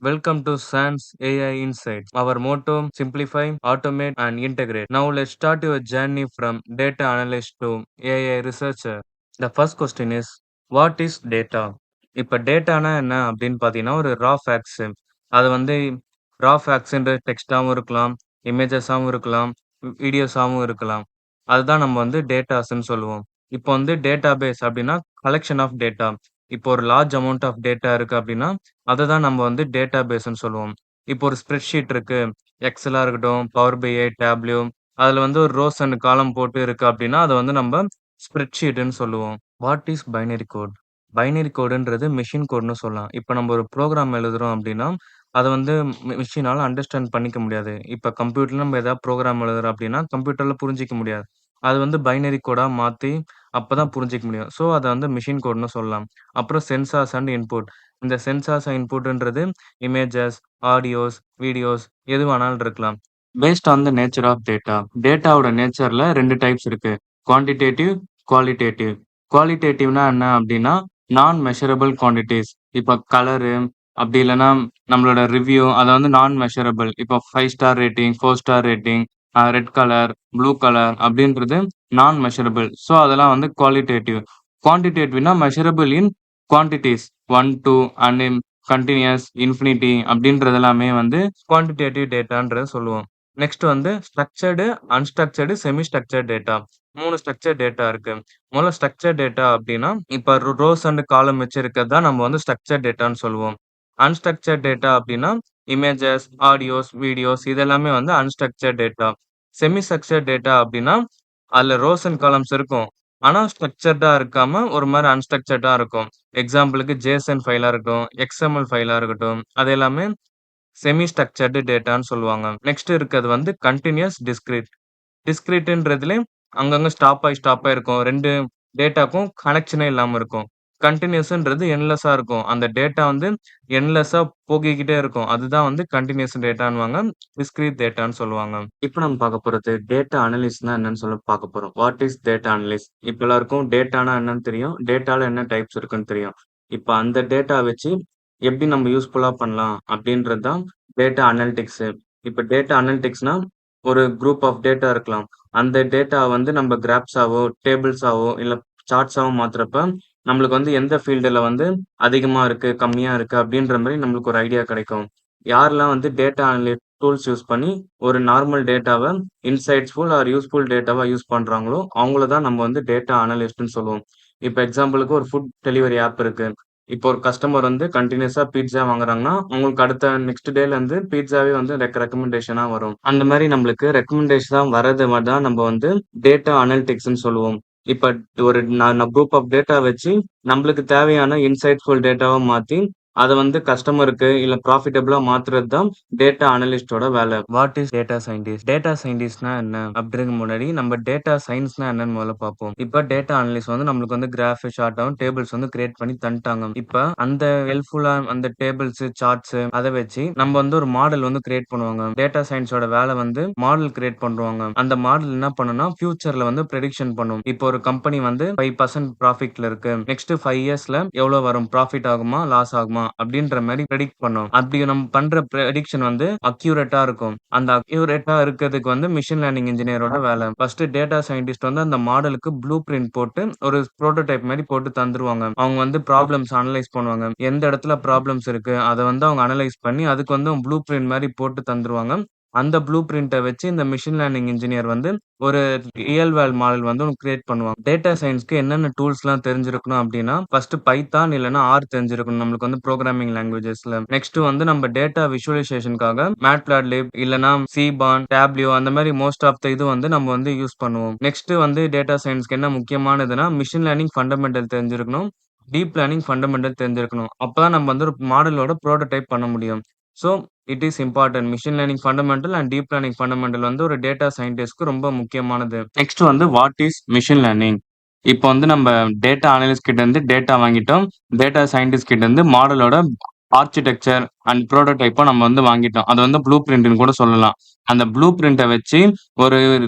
Welcome to SANS AI Insight. Our motto simplify, automate, and integrate. Now, let's start your journey from data analyst to AI researcher. The first question is what is data? இப்போ டேட்டானா என்ன அப்படின்னு பார்த்தீங்கன்னா ஒரு ரா facts அது வந்து ரா ஃபேக்ட்ஸ்ன்ற டெக்ஸ்டாகவும் இருக்கலாம், இமேஜஸாகவும் இருக்கலாம், வீடியோஸாகவும் இருக்கலாம். அதுதான் நம்ம வந்து டேட்டாஸ்ன்னு சொல்லுவோம். இப்போ வந்து டேட்டா பேஸ் அப்படின்னா கலெக்ஷன் ஆஃப் டேட்டா. இப்போ ஒரு லார்ஜ் அமௌண்ட் ஆஃப் டேட்டா இருக்கு அப்படின்னா அததான் நம்ம வந்து டேட்டா பேஸ்ன்னு சொல்லுவோம். இப்போ ஒரு ஸ்ப்ரெட்ஷீட் இருக்கு. எக்ஸலா இருக்கட்டும், பவர் பிஐ, டேப்லியோ அதுல வந்து ஒரு ரோஸ் அண்ட் காலம் போட்டு இருக்கு அப்படின்னா அதை வந்து நம்ம ஸ்ப்ரெட்ஷீட்னு சொல்லுவோம். What is binary code? Binary கோடுன்றது மெஷின் கோட்னு சொல்லலாம். இப்போ நம்ம ஒரு ப்ரோக்ராம் எழுதுறோம் அப்படின்னா அதை வந்து மிஷினால அண்டர்ஸ்டாண்ட் பண்ணிக்க முடியாது. இப்போ கம்ப்யூட்டர்ல நம்ம ஏதாவது ப்ரோக்ராம் எழுதுறோம் அப்படின்னா கம்ப்யூட்டர்ல புரிஞ்சிக்க முடியாது. அது வந்து பைனரி கோடா மாத்தி அப்பதான் புரிஞ்சிக்க முடியும். ஸோ அதை வந்து மிஷின் கோட்னு சொல்லலாம். அப்புறம் சென்சார்ஸ் அண்ட் இன்புட். இந்த சென்சார்ஸ் இன்புட்ன்றது இமேஜஸ், ஆடியோஸ், வீடியோஸ் எது வேணாலும் இருக்கலாம். Based on the nature of data. டேட்டாவோட நேச்சர்ல 2 டைப்ஸ் இருக்கு. Quantitative, qualitative. குவாலிட்டேட்டிவ்னா என்ன அப்படின்னா நான் மெஷரபிள் குவான்டிட்டிஸ். இப்போ கலரு அப்படி இல்லைன்னா நம்மளோட ரிவ்யூ அதை வந்து நான் மெஷரபிள். இப்போ 5 star rating, 4 star rating, red colour, blue colour அப்படின்றது நான் மெஷரபிள். ஸோ அதெல்லாம் வந்து குவாலிட்டேட்டிவ். குவான்டிடேட்டிவ்னா measurable in quantities 1, 2 and continuous, infinity அப்படின்றது எல்லாமே வந்து குவான்டிடேட்டிவ் டேட்டான்றது சொல்லுவோம். நெக்ஸ்ட் வந்து structured, unstructured, semi structured data. 3 structure data இருக்கு. முதல்ல ஸ்ட்ரக்சர் டேட்டா அப்படின்னா இப்போ ரோஸ் அண்ட் காலம் வச்சு இருக்கிறது தான் நம்ம வந்து ஸ்ட்ரக்சர் டேட்டான்னு சொல்லுவோம். அன்ஸ்ட்ரக்சர்ட் டேட்டா அப்படின்னா இமேஜஸ், ஆடியோஸ், வீடியோஸ் இதெல்லாமே வந்து unstructured data. Semi structured data அப்படின்னா அதுல ரோஸ் அண்ட் காலம்ஸ் இருக்கும். ஆனா ஸ்ட்ரக்சர்டா இருக்காம ஒரு மாதிரி அன்ஸ்ட்ரக்சர்டா இருக்கும். எக்ஸாம்பிளுக்கு ஜேசன் ஃபைலா இருக்கட்டும், எக்ஸ்எம்எல் ஃபைலா இருக்கட்டும், அது எல்லாமே செமி ஸ்ட்ரக்சர்டு டேட்டான்னு சொல்லுவாங்க. நெக்ஸ்ட் இருக்கிறது வந்து கண்டினியூஸ், டிஸ்கிரீட். டிஸ்கிரீட்ன்றதுல அங்கங்க ஸ்டாப் ஆயி இருக்கும். 2 டேட்டாக்கும் கனெக்ஷனே இல்லாம இருக்கும். கன்டினியூஸ்ன்றது எண்ட்லெஸ்ஸா இருக்கும். அந்த டேட்டா வந்து எண்ட்லெஸ்ஸா போகிக்கிட்டே இருக்கும். அதுதான் வந்து கன்டினியூஸ் டேட்டான்னுவாங்க. டிஸ்கிரீட் டேட்டான்னு சொல்லுவாங்க. இப்ப நம்ம பார்க்க போறது டேட்டா அனலிஸ்ட்னா என்னன்னு சொல்லி பார்க்க போறோம். What is data analyst? இப்ப எல்லாருக்கும் டேட்டானா என்னன்னு தெரியும். டேட்டால என்ன டைப்ஸ் இருக்குன்னு தெரியும். இப்ப அந்த டேட்டா வச்சு எப்படி நம்ம யூஸ்ஃபுல்லா பண்ணலாம் அப்படின்றது தான் டேட்டா அனலிட்டிக்ஸ். இப்ப டேட்டா அனலிட்டிக்ஸ்னா ஒரு குரூப் ஆஃப் டேட்டா இருக்கலாம். அந்த டேட்டா வந்து நம்ம கிராப்ஸாவோ, டேபிள்ஸாவோ இல்ல சார்ட்ஸாவோ மாத்துறப்ப நம்மளுக்கு வந்து எந்த ஃபீல்டுல வந்து அதிகமா இருக்கு, கம்மியா இருக்கு அப்படின்ற மாதிரி நம்மளுக்கு ஒரு ஐடியா கிடைக்கும். யாரெல்லாம் வந்து டேட்டா அனலிட்டிக் டூல்ஸ் யூஸ் பண்ணி ஒரு நார்மல் டேட்டாவை இன்சைட்ஸ்ஃபுல் ஆர் யூஸ்ஃபுல் டேட்டாவா யூஸ் பண்றாங்களோ அவங்கள தான் நம்ம வந்து டேட்டா அனலிஸ்ட்னு சொல்லுவோம். இப்போ எக்ஸாம்பிளுக்கு ஒரு ஃபுட் டெலிவரி ஆப் இருக்கு. இப்போ ஒரு கஸ்டமர் வந்து கண்டினியூஸா பீட்சா வாங்குறாங்கன்னா உங்களுக்கு அடுத்த நெக்ஸ்ட் டேல இருந்து பீட்சாவே வந்து ரெக்கமெண்டேஷனா வரும். அந்த மாதிரி நம்மளுக்கு ரெக்கமெண்டேஷனா வர்றது தான் நம்ம வந்து டேட்டா அனலிட்டிக்ஸ்னு சொல்லுவோம். இப்ப ஒரு குரூப் ஆஃப் டேட்டா வச்சு நம்மளுக்கு தேவையான இன்சைட்ஃபுல் டேட்டாவா மாத்தி அதை வந்து கஸ்டமருக்கு இல்ல ப்ராஃபிட்டபிளா மாத்துறது தான் டேட்டா அனலிஸ்டோட வேலை. What is data scientist? Data சயின்டிஸ்ட்னா என்ன அப்படிங்கிறதுக்கு முன்னாடி நம்ம டேட்டா சயின்ஸ்னா என்னன்னு முதல்ல பார்ப்போம். இப்ப டேட்டா அனலிஸ்ட் வந்து நம்மளுக்கு வந்து கிராஃப், சார்ட்டாவும் டேபிள்ஸ் வந்து கிரியேட் பண்ணி தந்துட்டாங்க. இப்ப அந்த ஹெல்ப்ஃபுல்லா அந்த டேபிள்ஸ், சார்ட்ஸ் அதை வச்சு நம்ம வந்து ஒரு மாடல் வந்து கிரியேட் பண்ணுவாங்க. டேட்டா சயின்ஸோட வேலை வந்து மாடல் கிரியேட் பண்றாங்க. அந்த மாடல் என்ன பண்ணுனா ஃபியூச்சர்ல வந்து ப்ரெடிக்ஷன் பண்ணும். இப்போ ஒரு கம்பெனி வந்து 5% ப்ராஃபிட்ல இருக்கு. நெக்ஸ்ட் 5 இயர்ஸ்ல எவ்வளவு வரும், ப்ராஃபிட் ஆகுமா, லாஸ் ஆகுமா அப்படின்ற மாதிரி ப்ரெடிக்ட் பண்ணும். அப்படி நம்ம பண்ற ப்ரெடிக்ஷன் வந்து அக்யூரேட்டா இருக்கும். அந்த அக்யூரேட்டா இருக்கிறதுக்கு வந்து மிஷின் லேர்னிங் இன்ஜினியரோட வேலை. ஃபர்ஸ்ட் டேட்டா சயின்டிஸ்ட் வந்து அந்த மாடலுக்கு ப்ளூ பிரிண்ட் போட்டு ஒரு புரோட்டோடைப் மாதிரி போட்டு தந்துருவாங்க. அவங்க வந்து ப்ராப்ளம்ஸ் அனலைஸ் பண்ணுவாங்க. எந்த இடத்துல ப்ராப்ளம்ஸ் இருக்கு அதை வந்து அவங்க அனலைஸ் பண்ணி அதுக்கு வந்து ப்ளூ பிரிண்ட் மாதிரி போட்டு தந்துருவாங்க. அந்த ப்ளூ பிரிண்ட்டை வச்சு இந்த மிஷின் லேர்னிங் இன்ஜினியர் வந்து ஒரு ரியல் வேர்ல்ட் மாடல் வந்து கிரியேட் பண்ணுவாங்க. டேட்டா சயின்ஸ்க்கு என்னென்ன டூல்ஸ்லாம் தெரிஞ்சிருக்கணும் அப்படின்னா ஃபர்ஸ்ட் பைத்தான் இல்லைன்னா ஆர் தெரிஞ்சிருக்கணும் நம்மளுக்கு வந்து ப்ரோக்ராமிங் லாங்குவேஜஸ்ல. நெக்ஸ்ட் வந்து நம்ம டேட்டா விஷுவலைசேஷனுக்காக மேட்பிளாட்லிப் இல்லைன்னா சிபான், டேப்லியோ அந்த மாதிரி மோஸ்ட் ஆஃப் த இது வந்து நம்ம வந்து யூஸ் பண்ணுவோம். நெக்ஸ்ட் வந்து டேட்டா சயின்ஸ்க்கு என்ன முக்கியமானதுன்னா மிஷின் லேர்னிங் ஃபண்டமெண்டல் தெரிஞ்சிருக்கணும், டீப் லேர்னிங் ஃபண்டமெண்டல் தெரிஞ்சிருக்கணும். அப்பதான் நம்ம வந்து ஒரு மாடலோட ப்ரோட்டோடைப் பண்ண முடியும். So it is important. Machine learning fundamental and deep learning fundamental வந்து ஒரு டேட்டா சயின்டிஸ்ட்க்கு ரொம்ப முக்கியமானது. நெக்ஸ்ட் வந்து வாட் இஸ் மிஷின் லேர்னிங்? இப்போ வந்து நம்ம டேட்டா அனலிஸ்ட் கிட்ட இருந்து டேட்டா வாங்கிட்டோம். டேட்டா சயின்டிஸ்ட் கிட்ட இருந்து மாடலோட ஆர்கிடெக்சர் அண்ட் ப்ரோட்டோடைப்பை நம்ம வந்து வாங்கிட்டோம். அது வந்து ப்ளூ பிரிண்ட்னு கூட சொல்லலாம். அந்த ப்ளூ பிரிண்ட்டை வச்சு ஒரு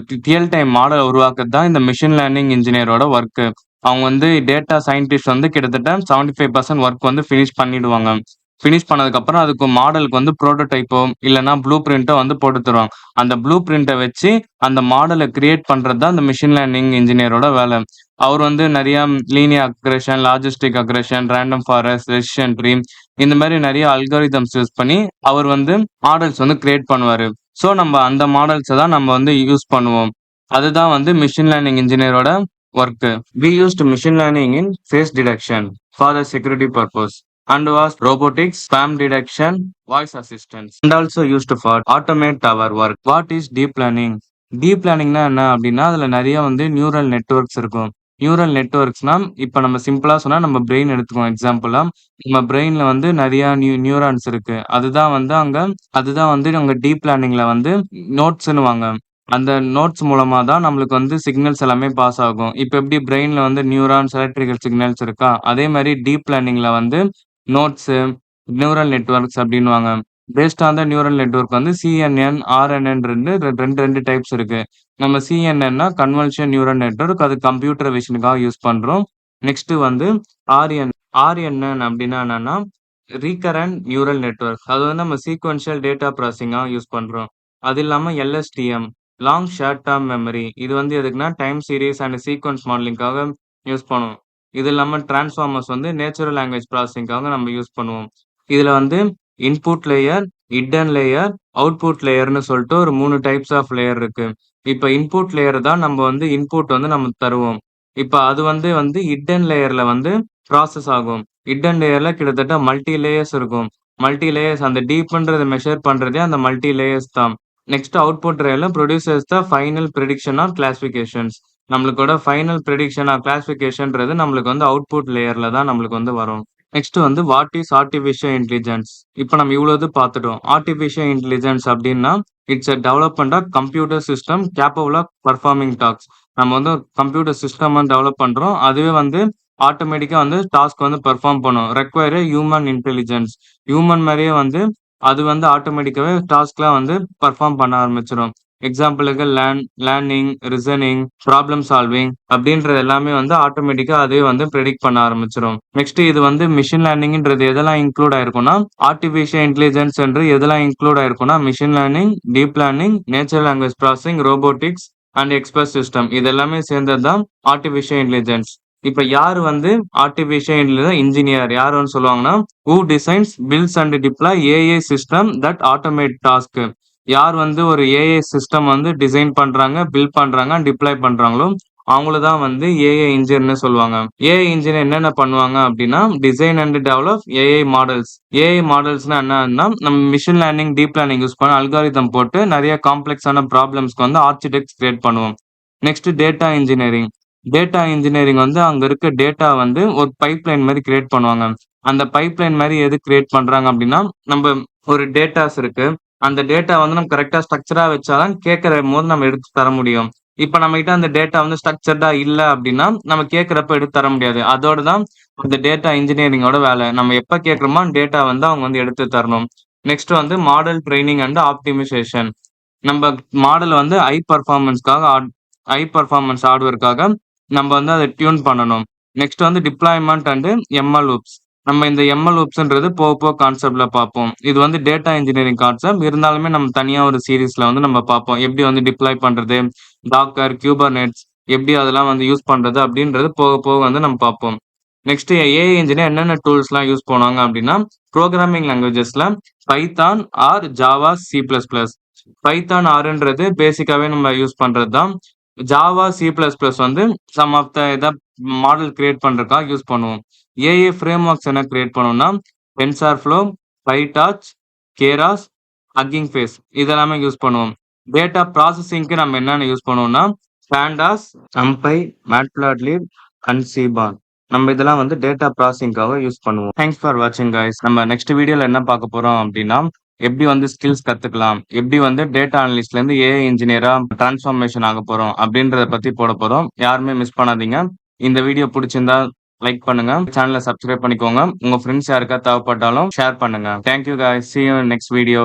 ரியல் டைம் மாடல் உருவாக்குறது தான் இந்த மிஷின் லேர்னிங் இன்ஜினியரோட ஒர்க். அவங்க வந்து டேட்டா சயின்டிஸ்ட் வந்து கிட்டத்தட்ட 75% ஒர்க் வந்து ஃபினிஷ் பண்ணிடுவாங்க. ஃபினிஷ் பண்ணதுக்கப்புறம் அதுக்கு மாடலுக்கு வந்து புரோட்டோடைப்போ இல்லைன்னா ப்ளூ பிரிண்ட்டோ வந்து போட்டு தருவாங்க. அந்த ப்ளூ பிரிண்ட்டை வச்சு அந்த மாடலை கிரியேட் பண்ணுறது தான் அந்த மிஷின் லேர்னிங் இன்ஜினியரோட வேலை. அவர் வந்து நிறைய linear aggression, logistic aggression, random forest, decision tree இந்த மாதிரி நிறைய அல்காரிதம்ஸ் யூஸ் பண்ணி அவர் வந்து மாடல்ஸ் வந்து கிரியேட் பண்ணுவார். ஸோ நம்ம அந்த மாடல்ஸை தான் நம்ம வந்து யூஸ் பண்ணுவோம். அதுதான் வந்து மிஷின் லேர்னிங் இன்ஜினியரோட work. We used machine learning in face detection for the security purpose and was robotics, spam detection, voice assistance and also used for automate our work. What is deep learning? Deep லேர்னிங்னா என்ன அப்படின்னா அதுல நிறைய வந்து neural networks இருக்கும். Neural நெட்வொர்க்ஸ்னா இப்போ நம்ம சிம்பிளா சொன்னா நம்ம பிரெயின் எடுத்துக்குவோம் எக்ஸாம்பிளா. நம்ம பிரெயின்ல வந்து நிறைய நியூரான்ஸ் இருக்கு. அதுதான் வந்து அங்க டீப் லேர்னிங்ல வந்து நோட்ஸ்ன்னு வாங்க. அந்த நோட்ஸ் மூலமா தான் நம்மளுக்கு வந்து சிக்னல்ஸ் எல்லாமே பாஸ் ஆகும். இப்ப எப்படி பிரெயின்ல வந்து நியூரான்ஸ், எலக்ட்ரிக்கல் சிக்னல்ஸ் இருக்கா? அதே மாரி டீப் லேர்னிங்ல வந்து நோட்ஸு, நியூரல் நெட்வொர்க்ஸ் அப்படின்னுவாங்க. Paste on the neural network வந்து CNN, RNN 2 டைப்ஸ் இருக்கு. நம்ம CNNனா கன்வல்யூஷன் நியூரல் நெட்வொர்க். அது கம்ப்யூட்டர் விஷனுக்காக யூஸ் பண்றோம். நெக்ஸ்ட் வந்து RN RNN அப்படின்னா என்னன்னா ரீகரண்ட் நியூரல் நெட்வொர்க். அது வந்து நம்ம சீக்வென்ஷியல் டேட்டா ப்ராசஸிங்காக யூஸ் பண்றோம். அது இல்லாம LSTM long short term memory. இது வந்து எதுக்குன்னா டைம் சீரிஸ் அண்ட் சீக்வன்ஸ் மாடலிங்காக யூஸ் பண்ணுவோம். இது இல்லாம டிரான்ஸ்ஃபார்மர்ஸ் வந்து நேச்சுரல் லாங்குவேஜ் ப்ராசஸிங்காக நம்ம யூஸ் பண்ணுவோம். இதுல வந்து input layer, hidden layer, output லேயர்னு சொல்லிட்டு ஒரு 3 டைப்ஸ் ஆஃப் லேயர் இருக்கு. இப்ப இன்புட் லேயர் தான் நம்ம வந்து இன்புட் வந்து நம்ம தருவோம். இப்ப அது வந்து ஹிடன் லேயர்ல வந்து ப்ராசஸ் ஆகும். ஹிடன் லேயர்ல கிட்டத்தட்ட மல்டி லேயர்ஸ் இருக்கும். மல்டி லேயர்ஸ் அந்த டீப்ன்றத மெஷர் பண்றதே அந்த மல்டி லேயர்ஸ் தான். நெக்ஸ்ட் அவுட்புட் லேயர்ல producers the final prediction or classifications. நம்மளுக்கோட ஃபைனல் ப்ரெடிக்ஷன் ஆர் கிளாசிஃபிகேஷன்றது நம்மளுக்கு வந்து அவுட்புட் லேயர்ல தான் நம்மளுக்கு வந்து வரும். நெக்ஸ்ட் வந்து வாட் இஸ் ஆர்டிஃபிஷியல் இன்டெலிஜென்ஸ்? இப்போ நம்ம இவ்வளவு பார்த்துட்டோம். ஆர்டிஃபிஷியல் இன்டெலிஜென்ஸ் அப்படின்னா it's a development of computer system capable of performing task. நம்ம வந்து கம்ப்யூட்டர் சிஸ்டம் வந்து டெவலப் பண்றோம். அதுவே வந்து ஆட்டோமேட்டிக்கா வந்து டாஸ்க் வந்து பெர்ஃபார்ம் பண்ணும். Require human intelligence. ஹியூமன் மாதிரியே வந்து அது வந்து ஆட்டோமேட்டிக்காவே டாஸ்க்லாம் வந்து பெர்ஃபார்ம் பண்ண ஆரம்பிச்சிடும். எக்ஸாம்பிளுக்கு லேர்னிங், ரிசனிங், ப்ராப்ளம் சால்விங் அப்படின்றது எல்லாமே வந்து ஆட்டோமேட்டிக்கா அதுவே வந்து ப்ரெடிக்ட் பண்ண ஆரம்பிச்சிடும். நெக்ஸ்ட் இது வந்து மிஷின் லேர்னிங்ன்றது எதெல்லாம் இன்க்ளூட் ஆயிருக்கும்னா ஆர்டிஃபிஷியல் இன்டெலிஜென்ஸ் என்று எதெல்லாம் இன்க்ளூட் ஆயிருக்கும்னா machine learning, deep learning, natural language processing, robotics and expert system. இது எல்லாமே சேர்ந்தது தான் ஆர்டிஃபிஷியல் இன்டெலிஜென்ஸ். இப்ப யாரு வந்து ஆர்டிஃபிஷியல் இன்டெலிஜென்ஸ் இன்ஜினியர் யாருன்னு சொல்லுவாங்கன்னா who designs, builds and deploy AI system that automate task. யார் வந்து ஒரு ஏஐ சிஸ்டம் வந்து டிசைன் பண்றாங்க, பில்ட் பண்றாங்க, டிப்ளாய் பண்றாங்களோ அவங்கள தான் வந்து ஏஐ இன்ஜினியர்னு சொல்லுவாங்க. ஏஐ இன்ஜினியர் என்னென்ன பண்ணுவாங்க அப்படின்னா design and develop AI models. AI மாடல்ஸ்னா என்னன்னா நம்ம machine learning, deep learning use பண்ண அல்காரிதம் போட்டு நிறைய காம்ப்ளெக்ஸான ப்ராப்ளம்ஸ்க்கு வந்து ஆர்கிடெக்ட்ஸ் கிரியேட் பண்ணுவோம். Next data engineering. Data engineering வந்து அங்க இருக்க டேட்டா வந்து ஒரு பைப்லைன் மாதிரி கிரியேட் பண்ணுவாங்க. அந்த பைப்லைன் மாதிரி எது கிரியேட் பண்றாங்க அப்படின்னா நம்ம ஒரு டேட்டாஸ் இருக்கு. அந்த டேட்டா வந்து நம்ம கரெக்டா ஸ்ட்ரக்சரா வச்சாதான் கேட்கிற போது நம்ம எடுத்து தர முடியும். இப்ப நம்ம கிட்ட அந்த டேட்டா வந்து ஸ்ட்ரக்சர்டா இல்ல அப்படின்னா நம்ம கேட்கறப்ப எடுத்து தர முடியாது. அதோட தான் அந்த டேட்டா இன்ஜினியரிங்கோட வேலை. நம்ம எப்ப கேட்கறோமோ டேட்டா வந்து அவங்க வந்து எடுத்து தரணும். நெக்ஸ்ட் வந்து மாடல் ட்ரைனிங் அண்ட் ஆப்டிமைசேஷன். நம்ம மாடல் வந்து ஹை பர்ஃபார்மன்ஸ் ஹார்ட்வேர்க்காக நம்ம வந்து அதை டியூன் பண்ணணும். நெக்ஸ்ட் வந்து டிப்ளாய்மெண்ட் அண்ட் எம்எல் லூப்ஸ். நம்ம இந்த எம்எல் லூப்ஸ்ன்றது போக கான்செப்ட்ல பார்ப்போம். இது வந்து டேட்டா இன்ஜினியரிங் கான்செப்ட் இருந்தாலுமே நம்ம தனியா ஒரு சீரீஸ்ல வந்து நம்ம பார்ப்போம். எப்படி வந்து டிப்ளாய் பண்றது, டாக்கர், கியூபர்நெட்ஸ் எப்படி அதெல்லாம் வந்து யூஸ் பண்றது அப்படின்றது போக வந்து நம்ம பார்ப்போம். நெக்ஸ்ட் ஏஐ இன்ஜினியர் என்னென்ன டூல்ஸ்லாம் யூஸ் பண்ணுவாங்க அப்படின்னா ப்ரோக்ராமிங் லாங்குவேஜஸ்ல Python R Java, C++. Python ஆர்ன்றது பேசிக்காவே நம்ம யூஸ் பண்றது தான். ஜாவா, C++ வந்து சம் ஆஃப் த இதை மாடல் கிரியேட் பண்றதுக்காக யூஸ் பண்ணுவோம். ஏஐ ஃப்ரேம் ஒர்க்ஸ் என்ன கிரியேட் பண்ணுவோம்னா TensorFlow, PyTorch, Keras, Hugging Face இதெல்லாமே யூஸ் பண்ணுவோம். டேட்டா ப்ராசஸிங்க்கு நம்ம என்னென்ன யூஸ் பண்ணுவோம்னா பேண்டாஸ், நம்பை, மேட்ப்ளாட்லிப் அண்ட் சீபான். நம்ம இதெல்லாம் வந்து டேட்டா ப்ராசஸிங்காக யூஸ் பண்ணுவோம். தேங்க்ஸ் ஃபார் வாட்சிங் கைஸ். நம்ம நெக்ஸ்ட் வீடியோல என்ன பார்க்க போறோம் அப்படின்னா எப்படி வந்து ஸ்கில்ஸ் கத்துக்கலாம், எப்படி வந்து டேட்டா அனலிஸ்ட்ல இருந்து ஏஐ இன்ஜினியரா டிரான்ஸ்ஃபார்மேஷன் ஆக போறோம் அப்படின்றத பத்தி போட போறோம். யாருமே மிஸ் பண்ணாதீங்க. இந்த வீடியோ பிடிச்சிருந்தா லைக் பண்ணுங்க, சேனலை சப்ஸ்கிரைப் பண்ணிக்கோங்க, உங்க ஃப்ரெண்ட்ஸ் யாருக்கா தேவைப்பட்டாலும் ஷேர் பண்ணுங்க. Thank you guys, see you in next video.